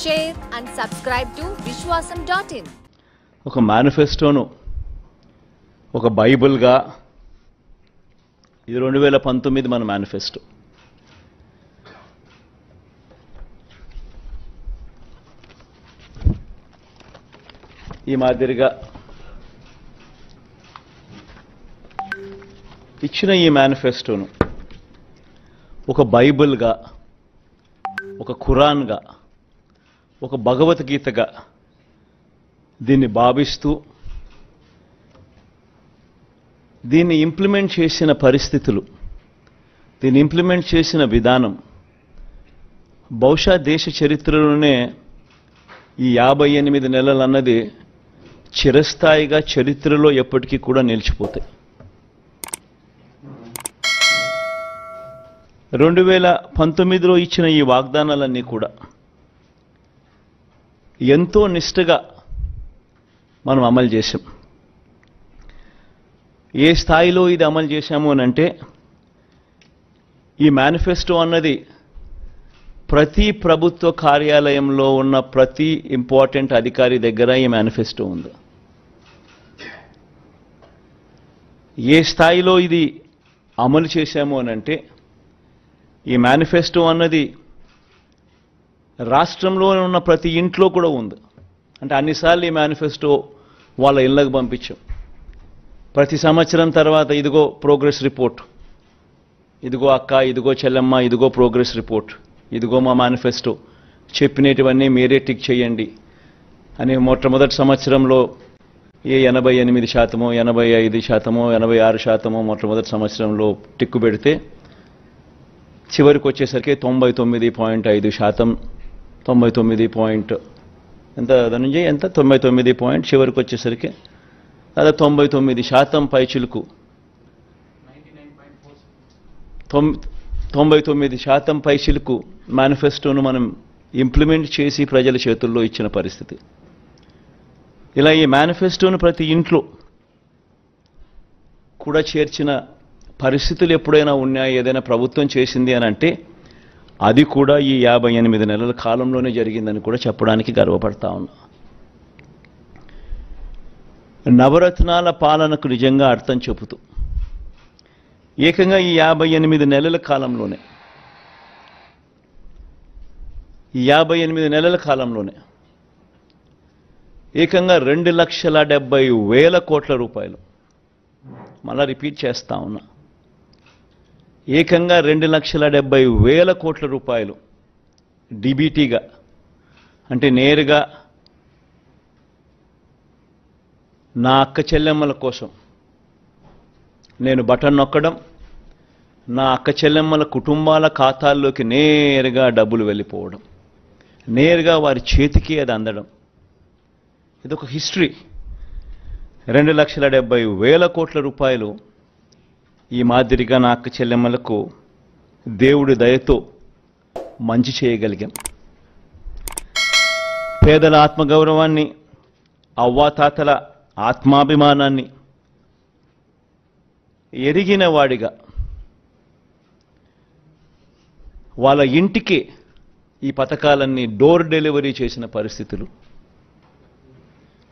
share and subscribe to Vishwasam.in. ఒక మేనిఫెస్టోను ఒక బైబిల్గా ఇది 2019 మన మేనిఫెస్టో. ఈ మాదిరిగా ఇచ్చిన ఈ మేనిఫెస్టోను ఒక బైబిల్గా, ఒక ఖురాన్గా, ఒక భగవద్గీతగా దీన్ని భావిస్తూ దీన్ని ఇంప్లిమెంట్ చేసిన పరిస్థితులు, దీన్ని ఇంప్లిమెంట్ చేసిన విధానం బహుశా దేశ చరిత్రలోనే ఈ 58 నెలలు అన్నది చిరస్థాయిగా చరిత్రలో ఎప్పటికీ కూడా నిలిచిపోతాయి. 2019లో ఇచ్చిన ఈ వాగ్దానాలన్నీ కూడా ఎంతో నిష్ఠగా మనం అమలు చేశాం. ఏ స్థాయిలో ఇది అమలు చేశాము అని అంటే, ఈ మేనిఫెస్టో అన్నది ప్రతి ప్రభుత్వ కార్యాలయంలో ఉన్న ప్రతి ఇంపార్టెంట్ అధికారి దగ్గర ఈ మేనిఫెస్టో ఉంది. ఏ స్థాయిలో ఇది అమలు చేశాము అని అంటే, ఈ మేనిఫెస్టో అన్నది రాష్ట్రంలో ఉన్న ప్రతి ఇంట్లో కూడా ఉంది. అంటే అన్నిసార్లు ఈ మేనిఫెస్టో వాళ్ళ ఇళ్ళకు పంపించాం. ప్రతి సంవత్సరం తర్వాత ఇదిగో ప్రోగ్రెస్ రిపోర్ట్, ఇదిగో అక్క, ఇదిగో చెల్లెమ్మ, ఇదిగో ప్రోగ్రెస్ రిపోర్ట్, ఇదిగో మా మేనిఫెస్టో, చెప్పినటువన్నీ మీరే టిక్ చేయండి అని మొట్టమొదటి సంవత్సరంలో 88%, 85%, 86% మొట్టమొదటి సంవత్సరంలో టిక్కు పెడితే చివరికి వచ్చేసరికి 99.5%, 99 ఎంత ధనంజయ్ ఎంత 99 చివరికి వచ్చేసరికి దాదాపు 99% పైచిలుకు 99% పైచిలుకు మేనిఫెస్టోను మనం ఇంప్లిమెంట్ చేసి ప్రజల చేతుల్లో ఇచ్చిన పరిస్థితి. ఇలా ఈ మేనిఫెస్టోను ప్రతి ఇంట్లో కూడా చేర్చిన పరిస్థితులు ఎప్పుడైనా ఉన్నాయా, ఏదైనా ప్రభుత్వం చేసింది అని అంటే అది కూడా ఈ 58 నెలల కాలంలోనే జరిగిందని కూడా చెప్పడానికి గర్వపడతా ఉన్నా. నవరత్నాల పాలనకు నిజంగా అర్థం చెబుతూ ఏకంగా ఈ 58 నెలల కాలంలోనే, ఈ 58 నెలల కాలంలోనే ఏకంగా 2,70,000 కోట్ల రూపాయలు, మళ్ళా రిపీట్ చేస్తా ఉన్నా, ఏకంగా 2,70,000 కోట్ల రూపాయలు డిబిటీగా, అంటే నేరుగా నా అక్క చెల్లెమ్మల కోసం నేను బటన్ నొక్కడం, నా అక్క చెల్లెమ్మల కుటుంబాల ఖాతాల్లోకి నేరుగా డబ్బులు వెళ్ళిపోవడం, నేరుగా వారి చేతికి అది అందడం, ఇదొక హిస్టరీ. 2,70,000 కోట్ల రూపాయలు ఈ మాదిరిగా నా అక్క చెల్లెమ్మలకు దేవుడి దయతో మంచి చేయగలిగాం. పేదల ఆత్మగౌరవాన్ని, అవ్వాతాతల ఆత్మాభిమానాన్ని ఎరిగిన వాడిగా వాళ్ళ ఇంటికి ఈ పథకాలన్నీ డోర్ డెలివరీ చేసిన పరిస్థితులు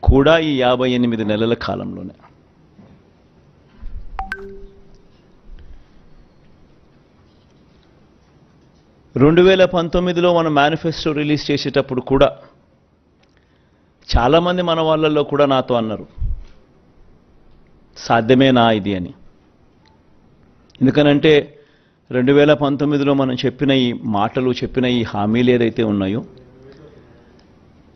కూడా ఈ 58 నెలల కాలంలోనే. రెండు 2019లో మనం మేనిఫెస్టో రిలీజ్ చేసేటప్పుడు కూడా చాలామంది మన వాళ్ళల్లో కూడా నాతో అన్నారు, సాధ్యమేనా ఇది అని. ఎందుకనంటే 2019లో మనం చెప్పిన ఈ మాటలు, చెప్పిన ఈ హామీలు ఏదైతే ఉన్నాయో,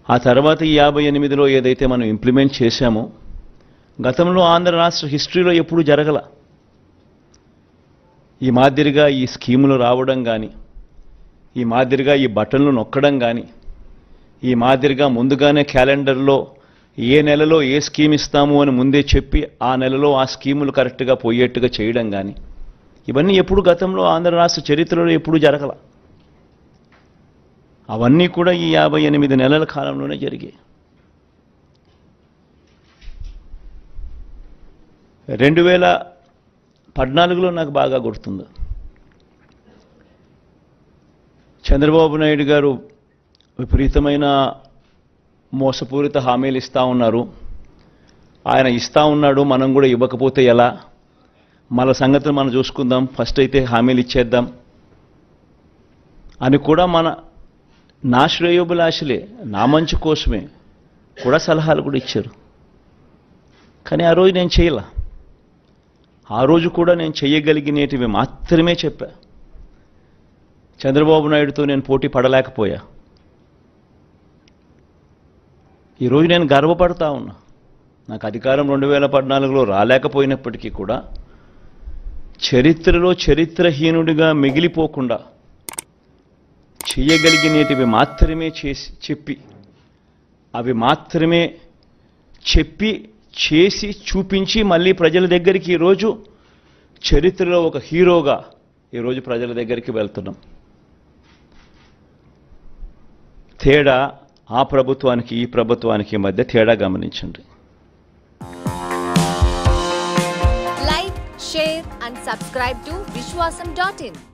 ఆ తర్వాత ఈ 58లో ఏదైతే మనం ఇంప్లిమెంట్ చేశామో, గతంలో ఆంధ్ర రాష్ట్ర హిస్టరీలో ఎప్పుడూ జరగల. ఈ మాదిరిగా ఈ స్కీములు రావడం కానీ, ఈ మాదిరిగా ఈ బటన్లు నొక్కడం కానీ, ఈ మాదిరిగా ముందుగానే క్యాలెండర్లో ఏ నెలలో ఏ స్కీమ్ ఇస్తాము అని ముందే చెప్పి ఆ నెలలో ఆ స్కీములు కరెక్ట్గా పోయేట్టుగా చేయడం కానీ, ఇవన్నీ ఎప్పుడు గతంలో ఆంధ్ర రాష్ట్ర చరిత్రలో ఎప్పుడూ జరగల. అవన్నీ కూడా ఈ 58 నెలల కాలంలోనే జరిగాయి. 2014లో నాకు బాగా గుర్తుంది, చంద్రబాబు నాయుడు గారు విపరీతమైన మోసపూరిత హామీలు ఇస్తూ ఉన్నారు. ఆయన ఇస్తూ ఉన్నాడు, మనం కూడా ఇవ్వకపోతే ఎలా, మన సంగతిని మనం చూసుకుందాం, ఫస్ట్ అయితే హామీలు ఇచ్చేద్దాం అని కూడా నా శ్రేయోభిలాషులే, నా మంచి కోసమే కూడా సలహాలు కూడా ఇచ్చారు. కానీ ఆ రోజు నేను చేయలా. ఆ రోజు కూడా నేను చేయగలిగినటివి మాత్రమే చెప్పా. చంద్రబాబు నాయుడుతో నేను పోటీ పడలేకపోయా. ఈరోజు నేను గర్వపడతా ఉన్నా. నాకు అధికారం 2014లో రాలేకపోయినప్పటికీ కూడా చరిత్రలో చరిత్రహీనుడిగా మిగిలిపోకుండా చేయగలిగినటివి మాత్రమే చెప్పి అవి మాత్రమే చెప్పి చేసి చూపించి మళ్ళీ ప్రజల దగ్గరికి ఈరోజు చరిత్రలో ఒక హీరోగా ఈరోజు ప్రజల దగ్గరికి వెళ్తున్నాం. తేడా ఆ ప్రభుత్వానికి ఈ ప్రభుత్వానికి మధ్య తేడా గమనించండి. Like, share and subscribe to Vishwasam.in.